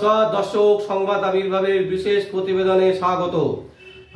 নমস্কার দর্শক, সংবাদ আবির্ভাবের বিশেষ প্রতিবেদনে স্বাগত।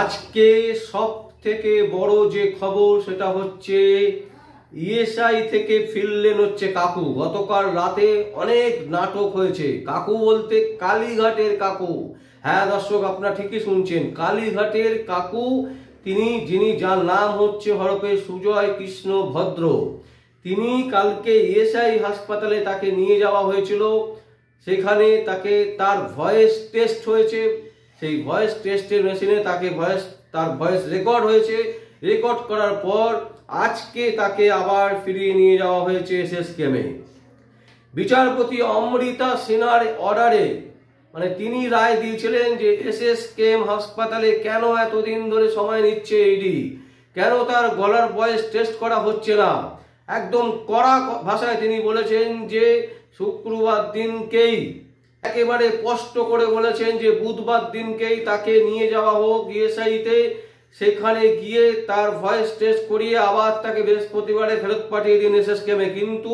আজকে সব থেকে বড় যে খবর সেটা হচ্ছে ইএসআই থেকে ফিরলেন হচ্ছে কাকু। গতকাল রাতে অনেক নাটক হয়েছে। কাকু বলতে কালীঘাটের কাকু। হ্যাঁ দর্শক, আপনারা ঠিকই শুনছেন, কালীঘাটের কাকু। যিনি যার নাম হচ্ছে হরপে সুজয় কৃষ্ণ ভদ্র। তিনি কালকে ইএসআই হাসপাতালে তাকে নিয়ে যাওয়া হয়েছিল। সেখানে তার ভয়েস টেস্ট হয়েছে। সেই ভয়েস টেস্টের মেশিনে তার ভয়েস রেকর্ড হয়েছে। রেকর্ড করার পর আজকে তাকে আবার ফিরিয়ে নিয়ে যাওয়া হয়েছে এসএসকেএমে। বিচারপতি অমৃতা সিনহার অর্ডারে তিনি রায় দিয়েছিলেন যে এসএসকেএম হাসপাতালে কেন এতদিন ধরে সময় নিচ্ছে ইডি, কেন তার গলার ভয়েস টেস্ট করা হচ্ছে না। একদম কড়া ভাষায় তিনি বলেছেন যে শুক্রবার দিনকেই, একেবারে স্পষ্ট করে বলেছেন যে বুধবার দিনকেই তাকে নিয়ে যাওয়া হোক ইএসআইতে। সেখানে গিয়ে তার ভয়েস টেস্ট করিয়ে আবার তাকে বৃহস্পতিবারে ফেরত পাঠিয়ে দিন এসএসকেএমে। কিন্তু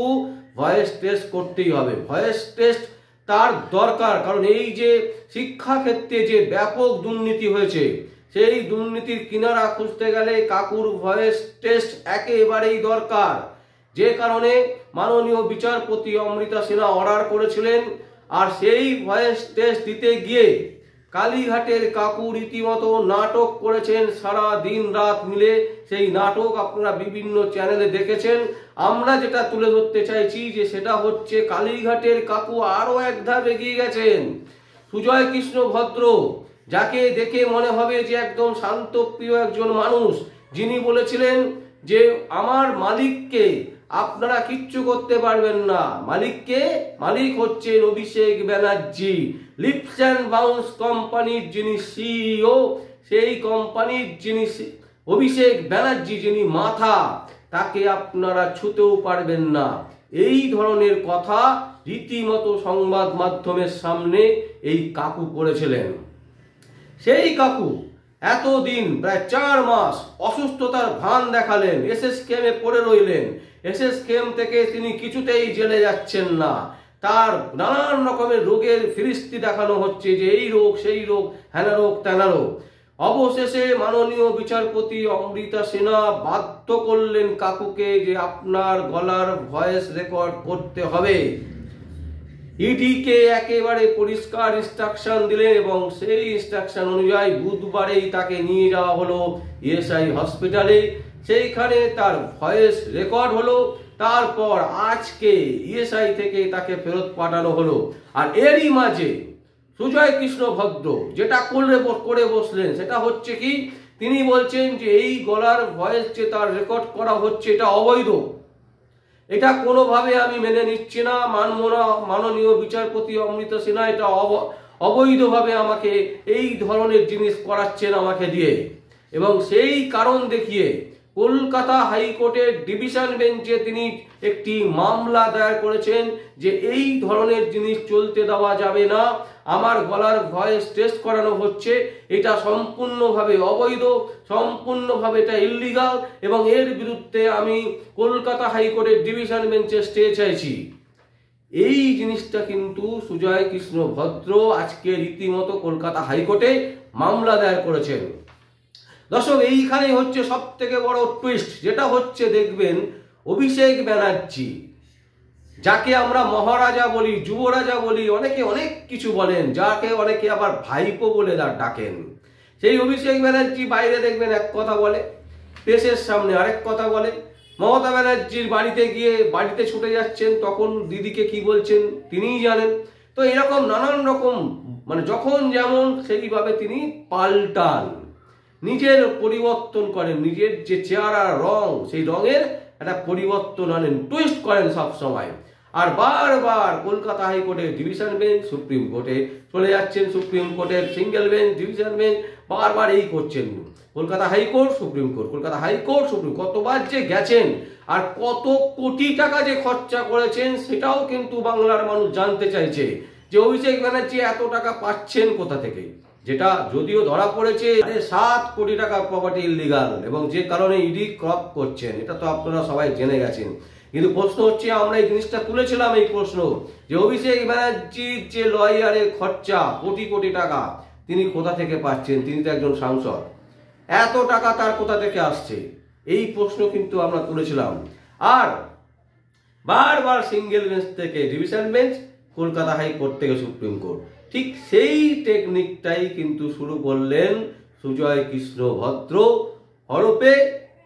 ভয়েস টেস্ট করতেই হবে। ভয়েস টেস্ট তার দরকার, কারণ এই যে শিক্ষাক্ষেত্রে যে ব্যাপক দুর্নীতি হয়েছে, সেই দুর্নীতির কিনারা খুঁজতে গেলে কাকুর ভয়েস টেস্ট একেবারেই দরকার। যে কারণে মাননীয় বিচারপতি অমৃতা সিনহা অর্ডার করেছিলেন। আর সেই ভয়েস টেস্ট দিতে গিয়ে কালীঘাটের কাকু রীতিমতো নাটক করেছেন সারা দিন রাত মিলে। সেই নাটক আপনারা বিভিন্ন চ্যানেলে দেখেছেন। আমরা যেটা তুলে ধরতে চাইছি যে সেটা হচ্ছে কালীঘাটের কাকু আরো এক ধাপ এগিয়ে গেছেন। সুজয় কৃষ্ণ ভদ্র, যাকে দেখে মনে হবে যে একদম শান্তপ্রিয় একজন মানুষ, যিনি বলেছিলেন যে আমার মালিককে আপনারা কিচ্ছু করতে পারবেন না। মালিক হচ্ছেন Abhishek Banerjee, lips and bounce কোম্পানির যিনি সিইও। সেই কোম্পানির যিনি অভিষেক ব্যানার্জি, যিনি মাথা, তাকে আপনারা ছুতেও পারবেন না। এই ধরনের কথা রীতিমতো সংবাদ মাধ্যমের সামনে এই কাকু করেছিলেন। সেই কাকু এতদিন প্রায় 4 মাস অসুস্থতার ভান দেখালেন, এসএসকেএমে পড়ে রইলেন। এসএসকেএম থেকে তিনি কিছুতেই জেলে যাচ্ছেন না। তার নানান রকমের রোগের ফিরিস্তি দেখানো হচ্ছে যে এই রোগ সেই রোগ, হ্যানা রোগ ত্যানা রোগ। অবশেষে মাননীয় বিচারপতি অমৃতা সিনহা বাধ্য করলেন কাকুকে যে আপনার গলার ভয়েস রেকর্ড করতে হবে। ইডিকে একেবারে পরিষ্কার ইনস্ট্রাকশন দিলেন এবং সেই ইনস্ট্রাকশন অনুযায়ী বুধবারেই তাকে নিয়ে যাওয়া হলো ইএসআই হসপিটালে। সেইখানে তার ভয়েস রেকর্ড হলো। তারপর আজকে ইএসআই থেকে তাকে ফেরত পাঠানো হলো। আর এরই মাঝে সুজয় কৃষ্ণ ভদ্র যেটা করে বসলেন সেটা হচ্ছে কি, তিনি বলছেন যে এই গলার ভয়েস যে তার রেকর্ড করা হচ্ছে এটা অবৈধ। এটা কোনোভাবে আমি মেনে নিচ্ছি না, মানব না। মাননীয় বিচারপতি অমৃতা সিনহা এটা অবৈধভাবে আমাকে এই ধরনের জিনিস করাচ্ছেন আমাকে দিয়ে। এবং সেই কারণ দেখিয়ে কলকাতা হাইকোর্টের ডিভিশন বেঞ্চে তিনি একটি মামলা দায়ের করেছেন যে এই ধরনের জিনিস চলতে দেওয়া যাবে না। আমার গলার ভয়েস টেস্ট করানো হচ্ছে, এটা সম্পূর্ণভাবে অবৈধ, সম্পূর্ণভাবে এটা ইল্লিগাল, এবং এর বিরুদ্ধে আমি কলকাতা হাইকোর্টের ডিভিশন বেঞ্চে স্টে চাইছি। এই জিনিসটা কিন্তু সুজয় কৃষ্ণ ভদ্র আজকে রীতিমতো কলকাতা হাইকোর্টে মামলা দায়ের করেছেন। দর্শক, এইখানেই হচ্ছে সব থেকে বড় টুইস্ট, যেটা হচ্ছে দেখবেন অভিষেক ব্যানার্জি, যাকে আমরা মহারাজা বলি, যুবরাজা বলি, অনেকে অনেক কিছু বলেন, যাকে অনেকে আবার ভাইপো বলে ডাকেন। সেই অভিষেক ব্যানার্জি বাইরে দেখবেন এক কথা বলে, প্রেসের সামনে আরেক কথা বলে। মমতা ব্যানার্জির বাড়িতে ছুটে যাচ্ছেন, তখন দিদিকে কি বলছেন তিনিই জানেন। তো এরকম নানান রকম যখন যেমন সেইভাবে তিনি পাল্টান, নিজের পরিবর্তন করেন, নিজের যে চেহারা রং, সেই রঙের একটা পরিবর্তন আনেন, টুইস্ট করেন সব সময়। আর বারবার কলকাতা হাইকোর্টের ডিভিশন বেঞ্চ, সুপ্রিম কোর্টে চলে যাচ্ছেন, সুপ্রিম কোর্টের সিঙ্গেল বেঞ্চ, ডিভিশন বেঞ্চ, বারবার এই করছেন। Kolkata high court, supreme court, Kolkata high court, supreme, কতবার যে গেছেন আর কত কোটি টাকা যে খরচা করেছেন সেটাও কিন্তু বাংলার মানুষ জানতে চাইছে যে অভিষেক ব্যানার্জি এত টাকা পাচ্ছেন কোথা থেকে। যেটা যদিও ধরা পড়েছে 7 কোটি টাকা প্রপার্টি ইলিগাল, এবং যে কারণে ইডি ক্রপ করছেন, এটা তো আপনারা সবাই জেনে গেছেন। কিন্তু প্রশ্ন হচ্ছে, আমরা এই জিনিসটা তুলেছিলাম, এই প্রশ্ন যে অভিষেক ব্যানার্জির যে লয়ারের খরচা কোটি কোটি টাকা তিনি কোথা থেকে পাচ্ছেন? তিনি তো একজন সাংসদ, এত টাকা তার কোথা থেকে আসছে? এই প্রশ্ন কিন্তু আমরা তুলেছিলাম। আর বারবার সিঙ্গেল বেঞ্চ থেকে ডিভিশন বেঞ্চ, কলকাতা হাইকোর্ট থেকে সুপ্রিম কোর্ট, ঠিক সেই টেকনিকটাই কিন্তু শুরু করলেন সুজয় কৃষ্ণ ভদ্র হরপে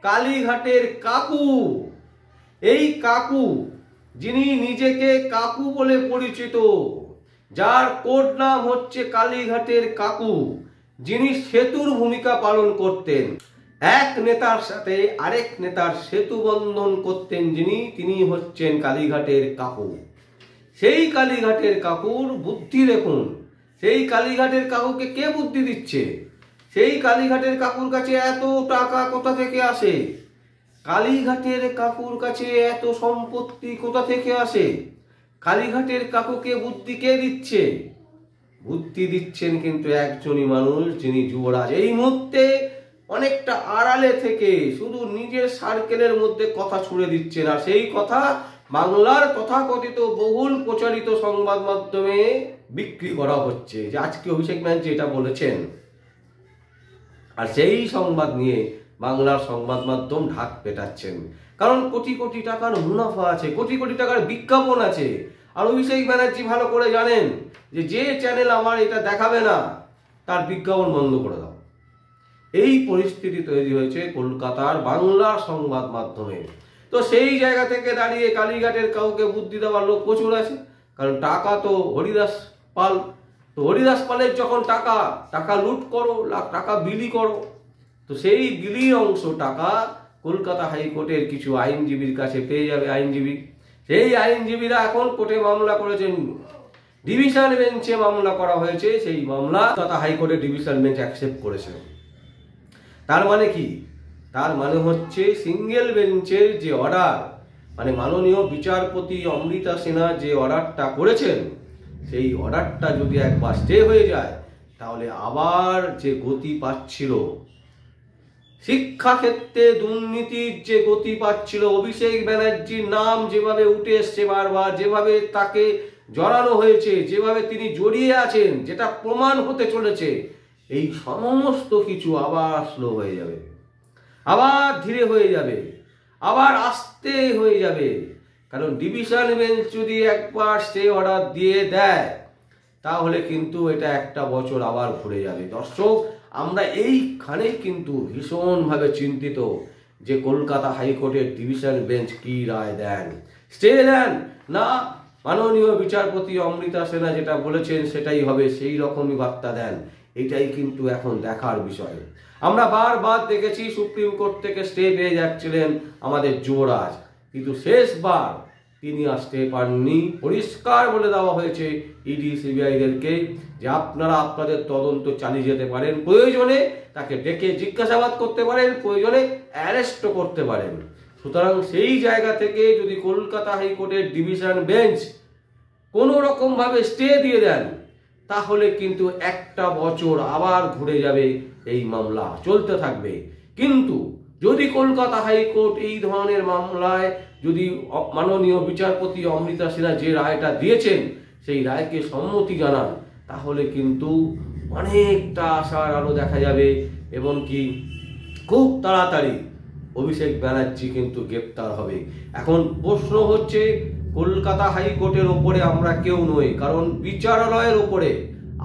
কালীঘাটের কাকু। এই কাকু, যিনি নিজেকে কাকু বলে পরিচিত, যার কোড নাম হচ্ছে কালীঘাটের কাকু, যিনি সেতুর ভূমিকা পালন করতেন, এক নেতার সাথে আরেক নেতার সেতু বন্ধন করতেন যিনি, তিনি হচ্ছেন কালীঘাটের কাকু। সেই কালীঘাটের কাকুর বুদ্ধি দেখুন। সেই কালীঘাটের কাকুকে কে বুদ্ধি দিচ্ছে? সেই কালীঘাটের কাকুর কাছে এত টাকা কোথা থেকে আসে? কালীঘাটের কাকুর কাছে এত সম্পত্তি কোথা থেকে আসে? কালীঘাটের কাকুকে বুদ্ধি কে দিচ্ছে? বুদ্ধি দিচ্ছেন কিন্তু একজনই মানুষ, যিনি যুবরাজ। এই মুহূর্তে অনেকটা আড়ালে থেকে শুধু নিজের সার্কেলের মধ্যে কথা ছুড়ে দিচ্ছেন, আর সেই কথা বাংলার তথাকথিত বহুল প্রচারিত সংবাদ মাধ্যমে বিক্রি করা হচ্ছে যে আজকে অভিষেক ব্যানার্জি এটা বলেছেন। আর সেই সংবাদ নিয়ে বাংলার সংবাদ মাধ্যম ঢাক পেটাচ্ছেন, কারণ কোটি কোটি টাকার মুনাফা আছে, কোটি কোটি টাকার বিজ্ঞাপন আছে। আর অভিষেক ব্যানার্জি ভালো করে জানেন যে যে চ্যানেল আমার এটা দেখাবে না তার বিজ্ঞাপন বন্ধ করে দাও। এই পরিস্থিতি তৈরি হয়েছে কলকাতার বাংলার সংবাদ মাধ্যমে। তো সেই জায়গা থেকে দাঁড়িয়ে কালীঘাটের কাউকে বুদ্ধি দেওয়ার লোক প্রচুর আছে, কারণ টাকা তো হরিদাস পাল। তো হরিদাস পালের যখন টাকা লুট করো, টাকা বিলি করো, তো সেই বিলির অংশ টাকা কলকাতা হাইকোর্টের কিছু আইনজীবীর কাছে পেয়ে যাবে আইনজীবী। সেই আইনজীবীরা এখন কোর্টে মামলা করেছেন, ডিভিশন বেঞ্চে মামলা করা হয়েছে। সেই মামলা কলকাতা হাইকোর্টের ডিভিশন বেঞ্চ অ্যাকসেপ্ট করেছে। তার মানে কি? তার মানে হচ্ছে সিঙ্গেল বেঞ্চের যে অর্ডার, মানে মাননীয় বিচারপতি অমৃতা সিনহা যে অর্ডারটা করেছেন, সেই অর্ডারটা যদি একবার স্টে হয়ে যায়, তাহলে আবার যে গতি পাচ্ছিল শিক্ষাক্ষেত্রে দুর্নীতির, যে গতি পাচ্ছিল, অভিষেক ব্যানার্জির নাম যেভাবে উঠে এসছে বারবার, যেভাবে তাকে জড়ানো হয়েছে, যেভাবে তিনি জড়িয়ে আছেন, যেটা প্রমাণ হতে চলেছে, এই সমস্ত কিছু আবার স্লো হয়ে যাবে, আবার ধীরে হয়ে যাবে, আবার আস্তে হয়ে যাবে। কারণ ডিভিশন বেঞ্চ যদি একবার স্টে অর্ডার দিয়ে দেয়, তাহলে কিন্তু এটা একটা বছর আবার ঘুরে যাবে। দর্শক, আমরা এইখানেই কিন্তু ভীষণভাবে চিন্তিত যে কলকাতা হাইকোর্টের ডিভিশন বেঞ্চ কি রায় দেন, স্টে দেন না মাননীয় বিচারপতি অমৃতা সিনহা যেটা বলেছেন সেটাই হবে, সেই রকমই বার্তা দেন। এটাই কিন্তু এখন দেখার বিষয়। আমরা বারবার দেখেছি সুপ্রিম কোর্ট থেকে স্টে পেয়ে যাচ্ছিলেন আমাদের যুবরাজ, কিন্তু শেষবার তিনি আর স্টে পাননি। পরিষ্কার বলে দেওয়া হয়েছে ইডি সিবিআইদেরকে যে আপনারা আপনাদের তদন্ত চালিয়ে যেতে পারেন, প্রয়োজনে তাকে ডেকে জিজ্ঞাসাবাদ করতে পারেন, প্রয়োজনে অ্যারেস্টও করতে পারেন। সুতরাং সেই জায়গা থেকে যদি কলকাতা হাইকোর্টের ডিভিশন বেঞ্চ কোনো রকমভাবে স্টে দিয়ে দেন, তাহলে কিন্তু একটা বছর আবার ঘুরে যাবে, এই মামলা চলতে থাকবে। কিন্তু যদি কলকাতা হাইকোর্ট এই ধরনের মামলায় যদি মাননীয় বিচারপতি অমৃতা সিনহা যে রায়টা দিয়েছেন সেই রায়কে সম্মতি জানান, তাহলে কিন্তু অনেকটা আশার আলো দেখা যাবে, এবং কি খুব তাড়াতাড়ি অভিষেক ব্যানার্জি কিন্তু গ্রেপ্তার হবে। এখন প্রশ্ন হচ্ছে, কলকাতা হাইকোর্টের ওপরে আমরা কেউ নই, কারণ বিচারালয়ের ওপরে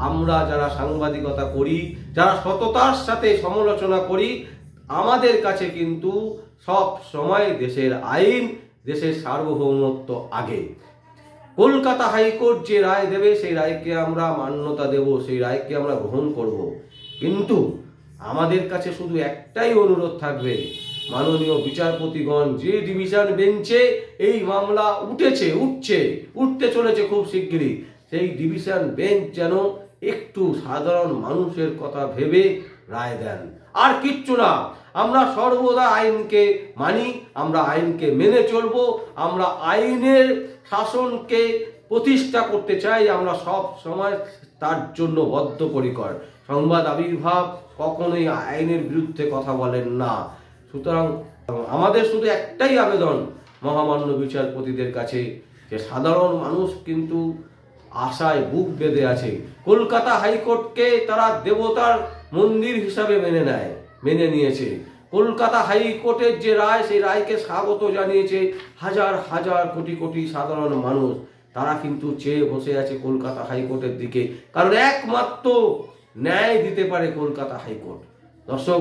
আমরা যারা সাংবাদিকতা করি, যারা সততার সাথে সমালোচনা করি, আমাদের কাছে কিন্তু সব সময় দেশের আইন, দেশের সার্বভৌমত্ব আগে। কলকাতা হাইকোর্ট যে রায় দেবে সেই রায়কে আমরা মান্যতা দেব, সেই রায়কে আমরা গ্রহণ করব। কিন্তু আমাদের কাছে শুধু একটাই অনুরোধ থাকবে, মাননীয় বিচারপতিগণ যে ডিভিশন বেঞ্চে এই মামলা উঠতে চলেছে খুব শিগগিরই, সেই ডিভিশন বেঞ্চ যেন একটু সাধারণ মানুষের কথা ভেবে রায় দেন। আর কিচ্ছু না, আমরা সর্বদা আইনকে মানি, আমরা আইনকে মেনে চলব, আমরা আইনের শাসনকে প্রতিষ্ঠা করতে চাই, আমরা সব সময় তার জন্য বদ্ধপরিকর। সংবাদ আবির্ভাব কখনোই আইনের বিরুদ্ধে কথা বলেন না। সুতরাং আমাদের শুধু একটাই আবেদন, মহামান্য বিচারপতিদের কাছে যে সাধারণ মানুষ কিন্তু আশায় বুক বেঁধে আছে। কলকাতা হাইকোর্টকে তারা দেবতার মন্দির হিসাবে মেনে নিয়েছে। কলকাতা হাইকোর্টের যে রায়, সেই রায়কে স্বাগত জানিয়েছে হাজার হাজার কোটি কোটি সাধারণ মানুষ। তারা কিন্তু চেয়ে বসে আছে কলকাতা হাইকোর্টের দিকে, কারণ একমাত্র ন্যায় দিতে পারে কলকাতা হাইকোর্ট। দর্শক,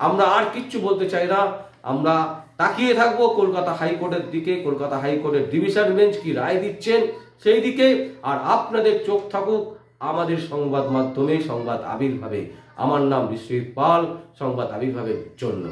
আমরা আর কিচ্ছু বলতে চাই না, আমরা তাকিয়ে থাকবো কলকাতা হাইকোর্টের দিকে, কলকাতা হাইকোর্টের ডিভিশন বেঞ্চ কি রায় দিচ্ছেন সেই দিকে। আর আপনাদের চোখ থাকুক আমাদের সংবাদ মাধ্যমে, সংবাদ আবির্ভাবে। আমার নাম বিশ্বজিৎ পাল, সংবাদ আবির্ভাবের জন্য।